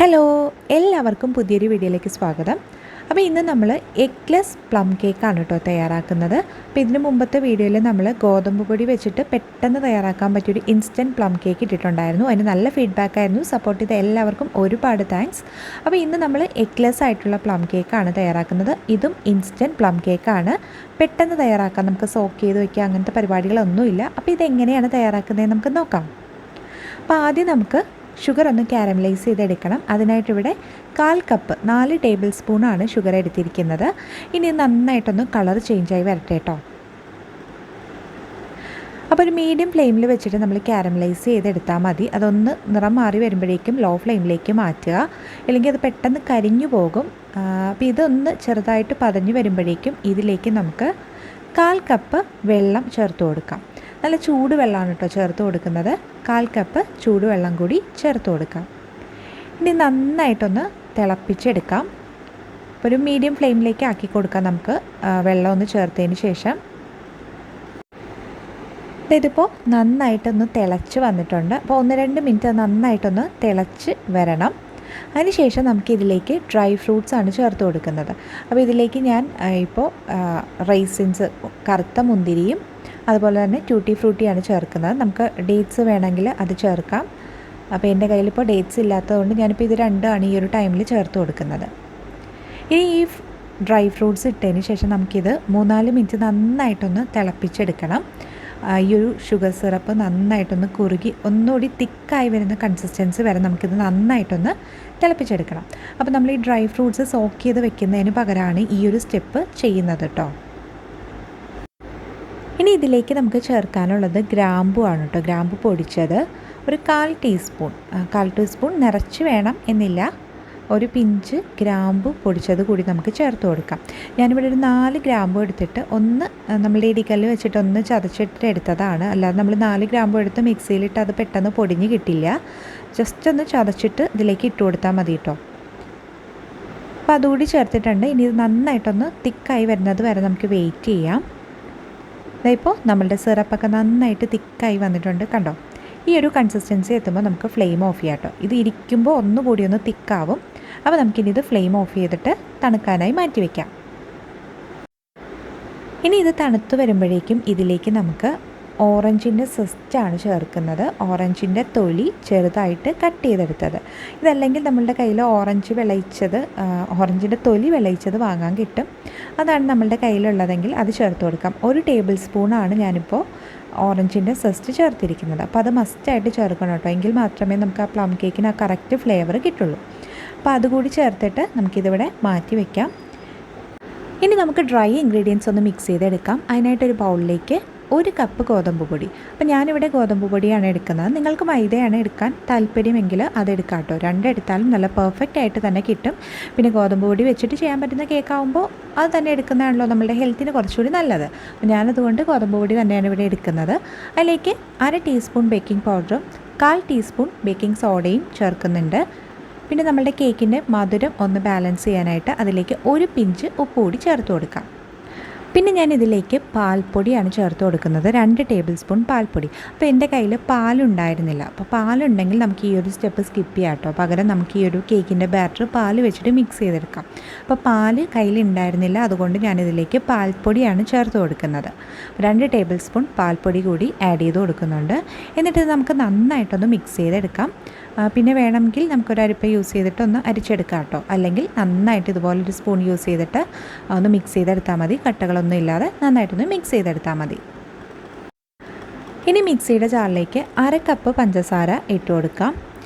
Hello, എല്ലാവർക്കും പുതിയൊരു വീഡിയോയിലേക്ക് സ്വാഗതം. അപ്പോൾ ഇന്ന് നമ്മൾ എഗ്ലെസ് പ്ലം കേക്കാണ് കേട്ടോ തയ്യാറാക്കുന്നത്. അപ്പോൾ ഇതിന് മുമ്പത്തെ വീഡിയോയിൽ നമ്മൾ ഗോതമ്പ് പൊടി വെച്ചിട്ട് പെട്ടെന്ന് തയ്യാറാക്കാൻ പറ്റിയൊരു ഇൻസ്റ്റൻറ്റ് പ്ലം കേക്ക് ഇട്ടിട്ടുണ്ടായിരുന്നു. അതിന് നല്ല ഫീഡ്ബാക്ക് ആയിരുന്നു. സപ്പോർട്ട് ചെയ്ത എല്ലാവർക്കും ഒരുപാട് താങ്ക്സ്. അപ്പോൾ ഇന്ന് നമ്മൾ എഗ്ലെസ് ആയിട്ടുള്ള പ്ലം കേക്കാണ് തയ്യാറാക്കുന്നത്. ഇതും ഇൻസ്റ്റൻറ്റ് പ്ലം കേക്കാണ്. പെട്ടെന്ന് തയ്യാറാക്കാം, നമുക്ക് സോക്ക് ചെയ്ത് വയ്ക്കുക, അങ്ങനത്തെ പരിപാടികളൊന്നുമില്ല. അപ്പോൾ ഇതെങ്ങനെയാണ് തയ്യാറാക്കുന്നത് നമുക്ക് നോക്കാം. അപ്പോൾ ആദ്യം നമുക്ക് ഷുഗർ ഒന്ന് കാരമലൈസ് ചെയ്തെടുക്കണം. അതിനായിട്ടിവിടെ 1/4 കപ്പ് 4 ടേബിൾ സ്പൂണാണ് ഷുഗർ എടുത്തിരിക്കുന്നത്. ഇനി നന്നായിട്ടൊന്ന് കളർ ചേഞ്ചായി വരട്ടെ കേട്ടോ. അപ്പോൾ ഒരു മീഡിയം ഫ്ലെയിമിൽ വെച്ചിട്ട് നമ്മൾ കാരമലൈസ് ചെയ്തെടുത്താൽ മതി. അതൊന്ന് നിറം മാറി വരുമ്പോഴേക്കും ലോ ഫ്ലെയിമിലേക്ക് മാറ്റുക, അല്ലെങ്കിൽ അത് പെട്ടെന്ന് കരിഞ്ഞു പോകും. അപ്പോൾ ഇതൊന്ന് ചെറുതായിട്ട് പതഞ്ഞു വരുമ്പോഴേക്കും ഇതിലേക്ക് നമുക്ക് 1/4 കപ്പ് വെള്ളം ചേർത്ത് കൊടുക്കാം. നല്ല ചൂടുവെള്ളമാണ് കേട്ടോ ചേർത്ത് കൊടുക്കുന്നത്. 1/4 കപ്പ് ചൂടുവെള്ളം കൂടി ചേർത്ത് കൊടുക്കാം. ഇനി നന്നായിട്ടൊന്ന് തിളപ്പിച്ചെടുക്കാം. ഒരു മീഡിയം ഫ്ലെയിമിലേക്ക് ആക്കി കൊടുക്കാം നമുക്ക് വെള്ളം ഒന്ന് ചേർത്തതിന് ശേഷം. ഇതിപ്പോൾ നന്നായിട്ടൊന്ന് തിളച്ച് വന്നിട്ടുണ്ട്. അപ്പോൾ 1-2 മിനിറ്റ് നന്നായിട്ടൊന്ന് തിളച്ച് വരണം. അതിനുശേഷം നമുക്കിതിലേക്ക് ഡ്രൈ ഫ്രൂട്ട്സാണ് ചേർത്ത് കൊടുക്കുന്നത്. അപ്പോൾ ഇതിലേക്ക് ഞാൻ ഇപ്പോൾ റൈസിൻസ്, കറുത്ത മുന്തിരിയും അതുപോലെ തന്നെ ട്യൂട്ടി ഫ്രൂട്ടിയാണ് ചേർക്കുന്നത്. നമുക്ക് ഡേറ്റ്സ് വേണമെങ്കിൽ അത് ചേർക്കാം. അപ്പോൾ എൻ്റെ കയ്യിലിപ്പോൾ ഡേറ്റ്സ് ഇല്ലാത്തതുകൊണ്ട് ഞാനിപ്പോൾ ഇത് രണ്ടാണ് ഈ ഒരു ടൈമിൽ ചേർത്ത് കൊടുക്കുന്നത്. ഇനി ഈ ഡ്രൈ ഫ്രൂട്ട്സ് ഇട്ടതിന് ശേഷം നമുക്കിത് 3-4 മിനിറ്റ് നന്നായിട്ടൊന്ന് തിളപ്പിച്ചെടുക്കണം. ഈ ഒരു ഷുഗർ സിറപ്പ് നന്നായിട്ടൊന്ന് കുറുകി ഒന്നുകൂടി തിക്കായി വരുന്ന കൺസിസ്റ്റൻസി വരെ നമുക്കിത് നന്നായിട്ടൊന്ന് തിളപ്പിച്ചെടുക്കണം. അപ്പോൾ നമ്മൾ ഈ ഡ്രൈ ഫ്രൂട്ട്സ് സോക്ക് ചെയ്ത് വെക്കുന്നതിന് പകരമാണ് ഈ ഒരു സ്റ്റെപ്പ് ചെയ്യുന്നത് കേട്ടോ. ഇനി ഇതിലേക്ക് നമുക്ക് ചേർക്കാനുള്ളത് ഗ്രാമ്പു ആണ് കേട്ടോ. ഗ്രാമ്പു പൊടിച്ചത് ഒരു 1/4 ടീസ്പൂൺ നിറച്ച് വേണം എന്നില്ല. ഒരു പിഞ്ച് ഗ്രാമ്പു പൊടിച്ചത് കൂടി നമുക്ക് ചേർത്ത് കൊടുക്കാം. ഞാനിവിടെ ഒരു 4 ഗ്രാമ്പു എടുത്തിട്ട് ഒന്ന് നമ്മളുടെ ഇടിക്കല്ല് വെച്ചിട്ട് ഒന്ന് ചതച്ചിട്ട് എടുത്തതാണ്. അല്ലാതെ നമ്മൾ 4 ഗ്രാമ്പു എടുത്ത് മിക്സിയിലിട്ട് അത് പെട്ടെന്ന് പൊടിഞ്ഞ് കിട്ടില്ല. ജസ്റ്റ് ഒന്ന് ചതച്ചിട്ട് ഇതിലേക്ക് ഇട്ട് കൊടുത്താൽ മതി കേട്ടോ. അപ്പോൾ അതുകൂടി ചേർത്തിട്ടുണ്ട്. ഇനി ഇത് നന്നായിട്ടൊന്ന് തിക്കായി വരുന്നത് വരെ നമുക്ക് വെയിറ്റ് ചെയ്യാം. ഇപ്പോൾ നമ്മളുടെ സിറപ്പൊക്കെ നന്നായിട്ട് തിക്കായി വന്നിട്ടുണ്ട്, കണ്ടോ? ഈ ഒരു കൺസിസ്റ്റൻസി എത്തുമ്പോൾ നമുക്ക് ഫ്ലെയിം ഓഫ് ചെയ്യാം കേട്ടോ. ഇത് ഇരിക്കുമ്പോൾ ഒന്നുകൂടി ഒന്ന് തിക്കാവും. അപ്പോൾ നമുക്കിനി ഇത് ഫ്ലെയിം ഓഫ് ചെയ്തിട്ട് തണുക്കാനായി മാറ്റി വയ്ക്കാം. ഇനി ഇത് തണുത്ത് വരുമ്പോഴേക്കും ഇതിലേക്ക് നമുക്ക് ഓറഞ്ചിൻ്റെ സിസ്റ്റാണ് ചേർക്കുന്നത്. ഓറഞ്ചിൻ്റെ തൊലി ചെറുതായിട്ട് കട്ട് ചെയ്തെടുത്തത്. ഇതല്ലെങ്കിൽ നമ്മളുടെ കയ്യിൽ ഓറഞ്ചിൻ്റെ തൊലി വിളയിച്ചത് വാങ്ങാൻ കിട്ടും. അതാണ് നമ്മളുടെ കയ്യിലുള്ളതെങ്കിൽ അത് ചേർത്ത് കൊടുക്കാം. 1 ടേബിൾ സ്പൂണാണ് ഞാനിപ്പോൾ ഓറഞ്ചിൻ്റെ സിസ്റ്റ് ചേർത്തിരിക്കുന്നത്. അപ്പോൾ അത് മസ്റ്റായിട്ട് ചേർക്കണം കേട്ടോ. എങ്കിൽ മാത്രമേ നമുക്ക് ആ പ്ലം കേക്കിന് ആ കറക്റ്റ് ഫ്ലേവർ കിട്ടുള്ളൂ. അപ്പോൾ അതുകൂടി ചേർത്തിട്ട് നമുക്കിതിവിടെ മാറ്റി വയ്ക്കാം. ഇനി നമുക്ക് ഡ്രൈ ഇൻഗ്രീഡിയൻസ് ഒന്ന് മിക്സ് ചെയ്തെടുക്കാം. അതിനായിട്ടൊരു ബൗളിലേക്ക് 1 കപ്പ് ഗോതമ്പ് പൊടി. അപ്പോൾ ഞാനിവിടെ ഗോതമ്പ് പൊടിയാണ് എടുക്കുന്നത്. നിങ്ങൾക്ക് മൈദയാണ് എടുക്കാൻ താല്പര്യമെങ്കിൽ അതെടുക്കാം കേട്ടോ. 2 എടുത്താലും നല്ല പെർഫെക്റ്റ് ആയിട്ട് തന്നെ കിട്ടും. പിന്നെ ഗോതമ്പ് പൊടി വെച്ചിട്ട് ചെയ്യാൻ പറ്റുന്ന കേക്കാവുമ്പോൾ അത് തന്നെ എടുക്കുന്നതാണല്ലോ നമ്മളുടെ ഹെൽത്തിന് കുറച്ചുകൂടി നല്ലത്. അപ്പോൾ ഞാനതുകൊണ്ട് ഗോതമ്പ് പൊടി തന്നെയാണ് ഇവിടെ എടുക്കുന്നത്. അതിലേക്ക് 1/2 ടീസ്പൂൺ ബേക്കിംഗ് പൗഡറും 1/4 ടീസ്പൂൺ ബേക്കിംഗ് സോഡയും ചേർക്കുന്നുണ്ട്. പിന്നെ നമ്മളുടെ കേക്കിൻ്റെ മധുരം ഒന്ന് ബാലൻസ് ചെയ്യാനായിട്ട് അതിലേക്ക് 1 പിഞ്ച് ഉപ്പ് കൂടി ചേർത്ത് കൊടുക്കാം. പിന്നെ ഞാൻ ഇതിലേക്ക് പാൽപ്പൊടിയാണ് ചേർത്ത് കൊടുക്കുന്നത്. 2 ടേബിൾ സ്പൂൺ പാൽപ്പൊടി. അപ്പോൾ എൻ്റെ കയ്യിൽ പാലുണ്ടായിരുന്നില്ല. അപ്പോൾ പാലുണ്ടെങ്കിൽ നമുക്ക് ഈ ഒരു സ്റ്റെപ്പ് സ്കിപ്പ് ചെയ്യാം കേട്ടോ. പകരം നമുക്ക് ഈ ഒരു കേക്കിൻ്റെ ബാറ്റർ പാൽ വെച്ചിട്ട് മിക്സ് ചെയ്തെടുക്കാം. അപ്പോൾ പാൽ കയ്യിൽ ഉണ്ടായിരുന്നില്ല, അതുകൊണ്ട് ഞാനിതിലേക്ക് പാൽപ്പൊടിയാണ് ചേർത്ത് കൊടുക്കുന്നത്. 2 ടേബിൾ സ്പൂൺ പാൽപ്പൊടി കൂടി ആഡ് ചെയ്ത് കൊടുക്കുന്നുണ്ട്. എന്നിട്ട് നമുക്ക് നന്നായിട്ടൊന്ന് മിക്സ് ചെയ്തെടുക്കാം. പിന്നെ വേണമെങ്കിൽ നമുക്കൊരു അരിപ്പ യൂസ് ചെയ്തിട്ട് ഒന്ന് അരിച്ചെടുക്കാം കേട്ടോ. അല്ലെങ്കിൽ നന്നായിട്ട് ഇതുപോലൊരു സ്പൂൺ യൂസ് ചെയ്തിട്ട് ഒന്ന് മിക്സ് ചെയ്തെടുത്താൽ മതി. കട്ടകളൊന്നും ഇല്ലാതെ നന്നായിട്ടൊന്ന് മിക്സ് ചെയ്തെടുത്താൽ മതി. ഇനി മിക്സിയുടെ ജാറിലേക്ക് 1/2 കപ്പ് പഞ്ചസാര ഇട്ട് കൊടുക്കാം.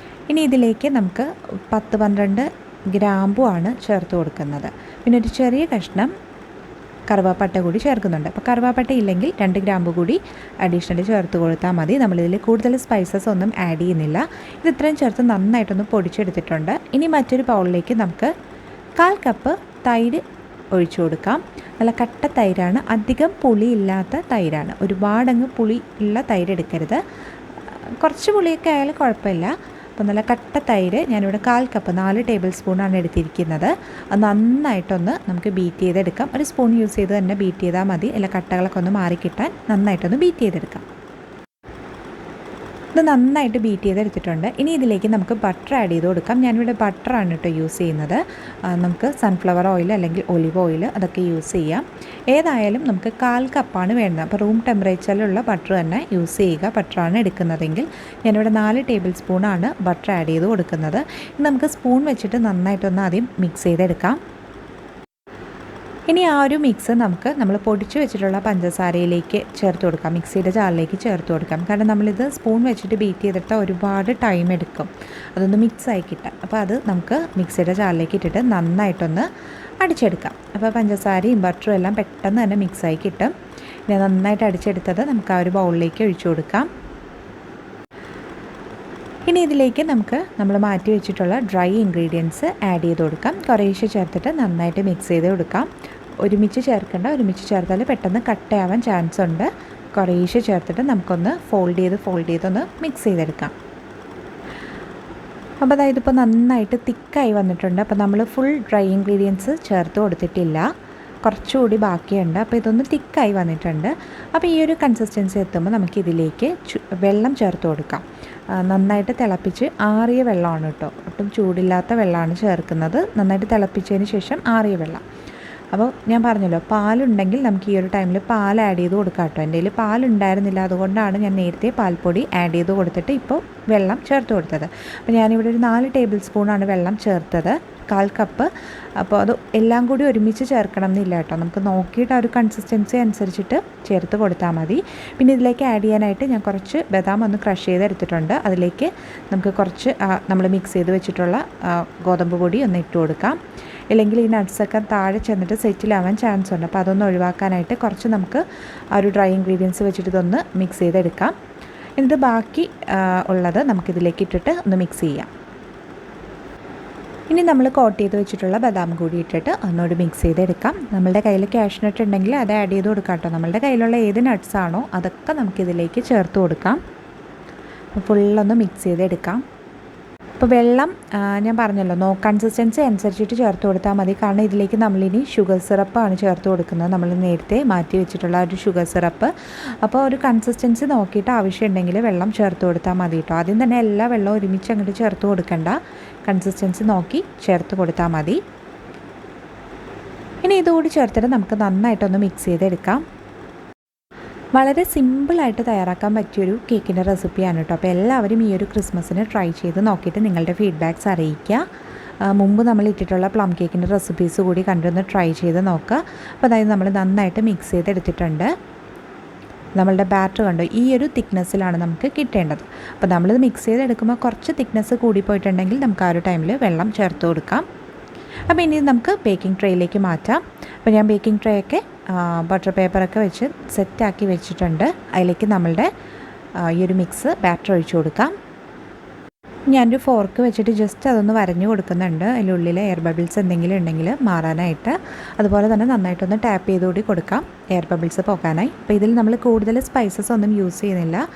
ഇനി ഇതിലേക്ക് നമുക്ക് 10-12 ഗ്രാമ്പു ആണ് ചേർത്ത് കൊടുക്കുന്നത്. പിന്നെ ഒരു ചെറിയ കഷ്ണം കറുവാപ്പട്ട കൂടി ചേർക്കുന്നുണ്ട്. അപ്പോൾ കറുവാപ്പട്ട ഇല്ലെങ്കിൽ 2 ഗ്രാമ്പു കൂടി അഡീഷണലി ചേർത്ത് കൊടുത്താൽ മതി. നമ്മളിതിൽ കൂടുതൽ സ്പൈസസ് ഒന്നും ആഡ് ചെയ്യുന്നില്ല. ഇത് ഇത്രയും ചേർത്ത് നന്നായിട്ടൊന്ന് പൊടിച്ചെടുത്തിട്ടുണ്ട്. ഇനി മറ്റൊരു ബൗളിലേക്ക് നമുക്ക് 1/4 കപ്പ് തൈര് ഒഴിച്ചു കൊടുക്കാം. നല്ല കട്ട തൈരാണ്, അധികം പുളിയില്ലാത്ത തൈരാണ്. ഒരുപാടങ്ങ് പുളി ഉള്ള തൈര് എടുക്കരുത്. കുറച്ച് പുളിയൊക്കെ ആയാലും കുഴപ്പമില്ല. അപ്പോൾ നല്ല കട്ട തൈര് ഞാനിവിടെ 1/4 കപ്പ് 4 ടേബിൾ സ്പൂണാണ് എടുത്തിരിക്കുന്നത്. അത് നന്നായിട്ടൊന്ന് നമുക്ക് ബീറ്റ് ചെയ്തെടുക്കാം. ഒരു സ്പൂൺ യൂസ് ചെയ്ത് തന്നെ ബീറ്റ് ചെയ്താൽ മതി. അല്ല കട്ടകളൊക്കെ ഒന്ന് മാറിക്കിട്ടാൻ നന്നായിട്ടൊന്ന് ബീറ്റ് ചെയ്തെടുക്കാം. ഇത് ഇത് നന്നായിട്ട് ബീറ്റ് ചെയ്തെടുത്തിട്ടുണ്ട്. ഇനി ഇതിലേക്ക് നമുക്ക് ബട്ടർ ആഡ് ചെയ്ത് കൊടുക്കാം. ഞാനിവിടെ ബട്ടറാണ് കേട്ടോ യൂസ് ചെയ്യുന്നത്. നമുക്ക് സൺഫ്ലവർ ഓയിൽ അല്ലെങ്കിൽ ഒലിവ് ഓയിൽ അതൊക്കെ യൂസ് ചെയ്യാം. ഏതായാലും നമുക്ക് 1/4 കപ്പാണ് വേണ്ടത്. അപ്പോൾ റൂം ടെമ്പറേച്ചറിലുള്ള ബട്ടർ തന്നെ യൂസ് ചെയ്യുക. ബട്ടറാണ് എടുക്കുന്നതെങ്കിൽ ഞാനിവിടെ 4 ടേബിൾ സ്പൂണാണ് ബട്ടർ ആഡ് ചെയ്ത് കൊടുക്കുന്നത്. ഇനി നമുക്ക് സ്പൂൺ വെച്ചിട്ട് നന്നായിട്ടൊന്ന് ആദ്യം മിക്സ് ചെയ്തെടുക്കാം. ഇനി ആ ഒരു മിക്സ് നമുക്ക് നമ്മൾ പൊടിച്ച് വെച്ചിട്ടുള്ള പഞ്ചസാരയിലേക്ക് ചേർത്ത് കൊടുക്കാം. മിക്സിയുടെ ജാറിലേക്ക് ചേർത്ത് കൊടുക്കാം. കാരണം നമ്മളിത് സ്പൂൺ വെച്ചിട്ട് ബീറ്റ് ചെയ്തിട്ട് ഒരുപാട് ടൈം എടുക്കും അതൊന്ന് മിക്സായി കിട്ടാൻ. അപ്പോൾ അത് നമുക്ക് മിക്സിയുടെ ജാറിലേക്ക് ഇട്ടിട്ട് നന്നായിട്ടൊന്ന് അടിച്ചെടുക്കാം. അപ്പോൾ പഞ്ചസാരയും ബട്ടറും എല്ലാം പെട്ടെന്ന് തന്നെ മിക്സായി കിട്ടും. ഇനി നന്നായിട്ട് അടിച്ചെടുത്തത് നമുക്ക് ആ ഒരു ബൗളിലേക്ക് ഒഴിച്ചു കൊടുക്കാം. ഇനി ഇതിലേക്ക് നമുക്ക് നമ്മൾ മാറ്റി വെച്ചിട്ടുള്ള ഡ്രൈ ഇൻഗ്രീഡിയൻസ് ആഡ് ചെയ്ത് കൊടുക്കാം. കുറേശ്ശെ ചേർത്തിട്ട് നന്നായിട്ട് മിക്സ് ചെയ്ത് കൊടുക്കാം. ഒരുമിച്ച് ചേർക്കേണ്ട, ഒരുമിച്ച് ചേർത്താൽ പെട്ടെന്ന് കട്ടയാവാൻ ചാൻസ് ഉണ്ട്. കുറേശ്ശെ ചേർത്തിട്ട് നമുക്കൊന്ന് ഫോൾഡ് ചെയ്തൊന്ന് മിക്സ് ചെയ്തെടുക്കാം. അപ്പോൾ അതായത് ഇപ്പോൾ നന്നായിട്ട് തിക്കായി വന്നിട്ടുണ്ട്. അപ്പോൾ നമ്മൾ ഫുൾ ഡ്രൈ ഇൻഗ്രീഡിയൻസ് ചേർത്ത് കൊടുത്തിട്ടില്ല, കുറച്ചുകൂടി ബാക്കിയുണ്ട്. അപ്പോൾ ഇതൊന്ന് തിക്കായി വന്നിട്ടുണ്ട്. അപ്പോൾ ഈ ഒരു കൺസിസ്റ്റൻസി എത്തുമ്പോൾ നമുക്കിതിലേക്ക് വെള്ളം ചേർത്ത് കൊടുക്കാം. നന്നായിട്ട് തിളപ്പിച്ച് ആറിയ വെള്ളമാണ് കേട്ടോ, ഒട്ടും ചൂടില്ലാത്ത വെള്ളമാണ് ചേർക്കുന്നത്. നന്നായിട്ട് തിളപ്പിച്ചതിന് ശേഷം ആറിയ വെള്ളം. അപ്പോൾ ഞാൻ പറഞ്ഞല്ലോ, പാലുണ്ടെങ്കിൽ നമുക്ക് ഈ ഒരു ടൈമിൽ പാൽ ആഡ് ചെയ്ത് കൊടുക്കാം കേട്ടോ. എൻ്റെ കയ്യിൽ പാലുണ്ടായിരുന്നില്ല, അതുകൊണ്ടാണ് ഞാൻ നേരത്തെ പാൽപ്പൊടി ആഡ് ചെയ്ത് കൊടുത്തിട്ട് ഇപ്പോൾ വെള്ളം ചേർത്ത് കൊടുത്തത്. അപ്പോൾ ഞാനിവിടെ ഒരു 4 ടേബിൾ സ്പൂണാണ് വെള്ളം ചേർത്തത്, 1/4 കപ്പ്. അപ്പോൾ അത് എല്ലാം കൂടി ഒരുമിച്ച് ചേർക്കണം എന്നില്ല കേട്ടോ, നമുക്ക് നോക്കിയിട്ട് ആ ഒരു കൺസിസ്റ്റൻസി അനുസരിച്ചിട്ട് ചേർത്ത് കൊടുത്താൽ മതി. പിന്നെ ഇതിലേക്ക് ആഡ് ചെയ്യാനായിട്ട് ഞാൻ കുറച്ച് ബദാം ഒന്ന് ക്രഷ് ചെയ്തെടുത്തിട്ടുണ്ട്. അതിലേക്ക് നമുക്ക് കുറച്ച് നമ്മൾ മിക്സ് ചെയ്ത് വെച്ചിട്ടുള്ള ഗോതമ്പ് പൊടി ഒന്ന് ഇട്ട് കൊടുക്കാം. ഇല്ലെങ്കിൽ ഈ നട്ട്സൊക്കെ താഴെ ചെന്നിട്ട് സെറ്റിലാവാൻ ചാൻസ് ഉണ്ട്. അപ്പോൾ അതൊന്ന് ഒഴിവാക്കാനായിട്ട് കുറച്ച് നമുക്ക് ആ ഒരു ഡ്രൈ ഇൻഗ്രീഡിയൻസ് വെച്ചിട്ട് ഇതൊന്ന് മിക്സ് ചെയ്തെടുക്കാം. എന്നിട്ട് ബാക്കി ഉള്ളത് നമുക്കിതിലേക്ക് ഇട്ടിട്ട് ഒന്ന് മിക്സ് ചെയ്യാം. ഇനി നമ്മൾ കോട്ട് ചെയ്ത് വെച്ചിട്ടുള്ള ബദാം കൂടി ഇട്ടിട്ട് ഒന്നുകൂടി മിക്സ് ചെയ്തെടുക്കാം. നമ്മളുടെ കയ്യിൽ കാഷ്നട്ട് ഉണ്ടെങ്കിൽ അത് ആഡ് ചെയ്ത് കൊടുക്കാം കേട്ടോ. നമ്മളുടെ കയ്യിലുള്ള ഏത് നട്ട്സാണോ അതൊക്കെ നമുക്കിതിലേക്ക് ചേർത്ത് കൊടുക്കാം. ഫുള്ളൊന്ന് മിക്സ് ചെയ്തെടുക്കാം. അപ്പോൾ വെള്ളം ഞാൻ പറഞ്ഞല്ലോ, കൺസിസ്റ്റൻസി അനുസരിച്ചിട്ട് ചേർത്ത് കൊടുത്താൽ മതി. കാരണം ഇതിലേക്ക് നമ്മളിനി ഷുഗർ സിറപ്പാണ് ചേർത്ത് കൊടുക്കുന്നത്, നമ്മൾ നേരത്തെ മാറ്റി വെച്ചിട്ടുള്ള ഒരു ഷുഗർ സിറപ്പ്. അപ്പോൾ ഒരു കൺസിസ്റ്റൻസി നോക്കിയിട്ട് ആവശ്യമുണ്ടെങ്കിൽ വെള്ളം ചേർത്ത് കൊടുത്താൽ മതി കേട്ടോ. ആദ്യം തന്നെ എല്ലാ വെള്ളവും ഒരുമിച്ച് അങ്ങോട്ട് ചേർത്ത് കൊടുക്കണ്ട, കൺസിസ്റ്റൻസി നോക്കി ചേർത്ത് കൊടുത്താൽ മതി. ഇനി ഇതുകൂടി ചേർത്തിട്ട് നമുക്ക് നന്നായിട്ടൊന്ന് മിക്സ് ചെയ്തെടുക്കാം. വളരെ സിമ്പിളായിട്ട് തയ്യാറാക്കാൻ പറ്റിയൊരു കേക്കിൻ്റെ റെസിപ്പിയാണ് കേട്ടോ. അപ്പോൾ എല്ലാവരും ഈ ഒരു ക്രിസ്മസിന് ട്രൈ ചെയ്ത് നോക്കിയിട്ട് നിങ്ങളുടെ ഫീഡ്ബാക്ക്സ് അറിയിക്കുക. മുമ്പ് നമ്മൾ ഇട്ടിട്ടുള്ള പ്ലം കേക്കിൻ്റെ റെസിപ്പീസ് കൂടി കണ്ടൊന്ന് ട്രൈ ചെയ്ത് നോക്കുക. അപ്പോൾ അതായത് നമ്മൾ നന്നായിട്ട് മിക്സ് ചെയ്തെടുത്തിട്ടുണ്ട്. നമ്മളുടെ ബാറ്റർ കണ്ടോ, ഈ ഒരു തിക്നെസ്സിലാണ് നമുക്ക് കിട്ടേണ്ടത്. അപ്പോൾ നമ്മളിത് മിക്സ് ചെയ്തെടുക്കുമ്പോൾ കുറച്ച് തിക്നെസ് കൂടിപ്പോയിട്ടുണ്ടെങ്കിൽ നമുക്ക് ആ ഒരു ടൈമിൽ വെള്ളം ചേർത്ത് കൊടുക്കാം. അപ്പോൾ ഇനി നമുക്ക് ബേക്കിംഗ് ട്രേയിലേക്ക് മാറ്റാം. അപ്പോൾ ഞാൻ ബേക്കിംഗ് ട്രേ ഒക്കെ ബട്ടർ പേപ്പറൊക്കെ വെച്ച് സെറ്റാക്കി വെച്ചിട്ടുണ്ട്. അതിലേക്ക് നമ്മളുടെ ഈ ഒരു മിക്സ് ബാറ്റർ ഒഴിച്ചു കൊടുക്കാം. ഞാനൊരു ഫോർക്ക് വെച്ചിട്ട് ജസ്റ്റ് അതൊന്ന് വരഞ്ഞു കൊടുക്കുന്നുണ്ട്, അതിനുള്ളിൽ എയർ ബബിൾസ് എന്തെങ്കിലും ഉണ്ടെങ്കിൽ മാറാനായിട്ട്. അതുപോലെ തന്നെ നന്നായിട്ടൊന്ന് ടാപ്പ് ചെയ്തുകൂടി കൊടുക്കാം എയർ ബബിൾസ് പോകാനായി. അപ്പോൾ ഇതിൽ നമ്മൾ കൂടുതൽ സ്പൈസസ് ഒന്നും യൂസ് ചെയ്യുന്നില്ല,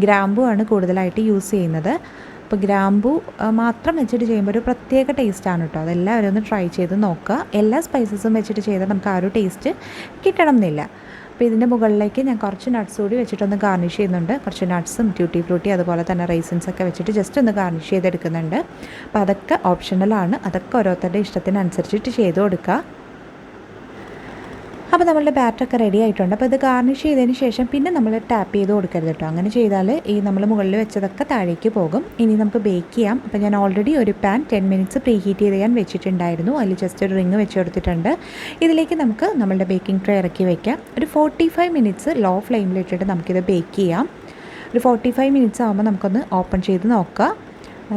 ഗ്രാമ്പൂ ആണ് കൂടുതലായിട്ട് യൂസ് ചെയ്യുന്നത്. അപ്പോൾ ഗ്രാമ്പൂ മാത്രം വെച്ചിട്ട് ചെയ്യുമ്പോൾ ഒരു പ്രത്യേക ടേസ്റ്റാണ് കേട്ടോ. അതെല്ലാവരും ഒന്ന് ട്രൈ ചെയ്ത് നോക്കുക. എല്ലാ സ്പൈസസും വെച്ചിട്ട് ചെയ്താൽ നമുക്ക് ആ ഒരു ടേസ്റ്റ് കിട്ടണം എന്നില്ല. അപ്പോൾ ഇതിൻ്റെ മുകളിലേക്ക് ഞാൻ കുറച്ച് നട്ട്സ് കൂടി വെച്ചിട്ടൊന്ന് ഗാർണിഷ് ചെയ്യുന്നുണ്ട്. കുറച്ച് നട്ട്സും ട്യൂട്ടി ഫ്രൂട്ടി അതുപോലെ തന്നെ റൈസിൻസൊക്കെ വെച്ചിട്ട് ജസ്റ്റ് ഒന്ന് ഗാർണിഷ് ചെയ്തെടുക്കുന്നുണ്ട്. അപ്പോൾ അതൊക്കെ ഓപ്ഷണലാണ്, അതൊക്കെ ഓരോരുത്തരുടെ ഇഷ്ടത്തിനനുസരിച്ചിട്ട് ചെയ്ത് കൊടുക്കുക. അപ്പോൾ നമ്മളുടെ ബാറ്ററൊക്കെ റെഡി ആയിട്ടുണ്ട്. അപ്പോൾ ഇത് ഗാർണിഷ് ചെയ്തതിന് ശേഷം പിന്നെ നമ്മൾ ടാപ്പ് ചെയ്ത് കൊടുക്കരുത് കേട്ടോ. അങ്ങനെ ചെയ്താൽ ഈ നമ്മൾ മുകളിൽ വെച്ചതൊക്കെ താഴേക്ക് പോകും. ഇനി നമുക്ക് ബേക്ക് ചെയ്യാം. അപ്പോൾ ഞാൻ ഓൾറെഡി ഒരു പാൻ 10 മിനിറ്റ്സ് പ്രീ ഹീറ്റ് ചെയ്ത് ഞാൻ വെച്ചിട്ടുണ്ടായിരുന്നു. അതിൽ ജസ്റ്റ് ഒരു റിങ് വെച്ച് കൊടുത്തിട്ടുണ്ട്. ഇതിലേക്ക് നമുക്ക് നമ്മളുടെ ബേക്കിംഗ് ട്രേ ഇറക്കി വയ്ക്കാം. ഒരു 45 മിനിറ്റ്സ് ലോ ഫ്ലെയിമിലിട്ടിട്ട് നമുക്കിത് ബേക്ക് ചെയ്യാം. ഒരു 45 മിനിറ്റ്സ് ആകുമ്പോൾ നമുക്കൊന്ന് ഓപ്പൺ ചെയ്ത്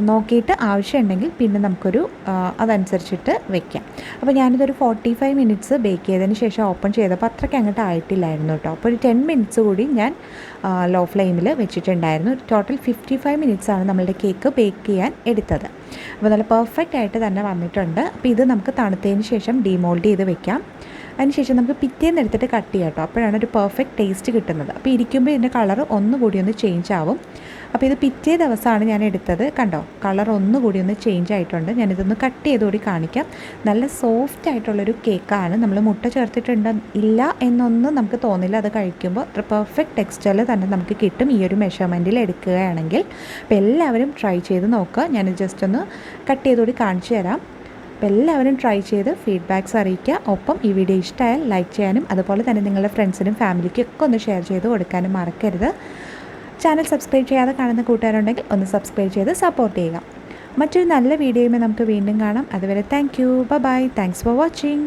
നോക്കിയിട്ട് ആവശ്യമുണ്ടെങ്കിൽ പിന്നെ നമുക്കൊരു അതനുസരിച്ചിട്ട് വെക്കാം. അപ്പോൾ ഞാനിതൊരു 45 മിനിറ്റ്സ് ബേക്ക് ചെയ്തതിന് ശേഷം ഓപ്പൺ ചെയ്തപ്പോൾ അത്രയ്ക്ക് അങ്ങോട്ട് ആയിട്ടില്ലായിരുന്നു കേട്ടോ. അപ്പോൾ ഒരു 10 മിനിറ്റ്സ് കൂടി ഞാൻ ലോ ഫ്ലെയിമിൽ വെച്ചിട്ടുണ്ടായിരുന്നു. ടോട്ടൽ 55 മിനിറ്റ്സാണ് നമ്മളുടെ കേക്ക് ബേക്ക് ചെയ്യാൻ എടുത്തത്. അപ്പോൾ നല്ല പെർഫെക്റ്റ് ആയിട്ട് തന്നെ വന്നിട്ടുണ്ട്. അപ്പോൾ ഇത് നമുക്ക് തണുത്തതിന് ശേഷം ഡീമോൾഡ് ചെയ്ത് വെക്കാം. അതിനുശേഷം നമുക്ക് പിറ്റേന്ന് എടുത്തിട്ട് കട്ട് ചെയ്യാം കേട്ടോ. അപ്പോഴാണ് ഒരു പെർഫെക്റ്റ് ടേസ്റ്റ് കിട്ടുന്നത്. അപ്പോൾ ഇരിക്കുമ്പോൾ ഇതിൻ്റെ കളർ ഒന്നുകൂടി ഒന്ന് ചേഞ്ച് ആവും. അപ്പോൾ ഇത് പിറ്റേ ദിവസമാണ് ഞാൻ എടുത്തത്. കണ്ടോ, കളർ ഒന്നുകൂടി ഒന്ന് ചേഞ്ച് ആയിട്ടുണ്ട്. ഞാനിതൊന്ന് കട്ട് ചെയ്തുകൂടി കാണിക്കാം. നല്ല സോഫ്റ്റ് ആയിട്ടുള്ളൊരു കേക്കാണ്. നമ്മൾ മുട്ട ചേർത്തിട്ടുണ്ട് ഇല്ല എന്നൊന്നും നമുക്ക് തോന്നില്ല. അത് കഴിക്കുമ്പോൾ പെർഫെക്റ്റ് ടെക്സ്ചറിൽ തന്നെ നമുക്ക് കിട്ടും ഈ ഒരു മെഷർമെൻറ്റിൽ എടുക്കുകയാണെങ്കിൽ. അപ്പോൾ എല്ലാവരും ട്രൈ ചെയ്ത് നോക്കുക. ഞാൻ ജസ്റ്റ് ഒന്ന് കട്ട് ചെയ്തുകൂടി കാണിച്ചു തരാം. അപ്പോൾ എല്ലാവരും ട്രൈ ചെയ്ത് ഫീഡ്ബാക്ക്സ് അറിയിക്കുക. ഒപ്പം ഈ വീഡിയോ ഇഷ്ടമായാൽ ലൈക്ക് ചെയ്യാനും അതുപോലെ തന്നെ നിങ്ങളുടെ ഫ്രണ്ട്സിനും ഫാമിലിക്കും ഒക്കെ ഒന്ന് ഷെയർ ചെയ്ത് കൊടുക്കാനും മറക്കരുത്. ചാനൽ സബ്സ്ക്രൈബ് ചെയ്യാതെ കാണുന്ന കൂട്ടുകാരുണ്ടെങ്കിൽ ഒന്ന് സബ്സ്ക്രൈബ് ചെയ്ത് സപ്പോർട്ട് ചെയ്യുക. മറ്റൊരു നല്ല വീഡിയോയുമായി നമുക്ക് വീണ്ടും കാണാം. അതുവരെ thank you, bye, thanks for watching.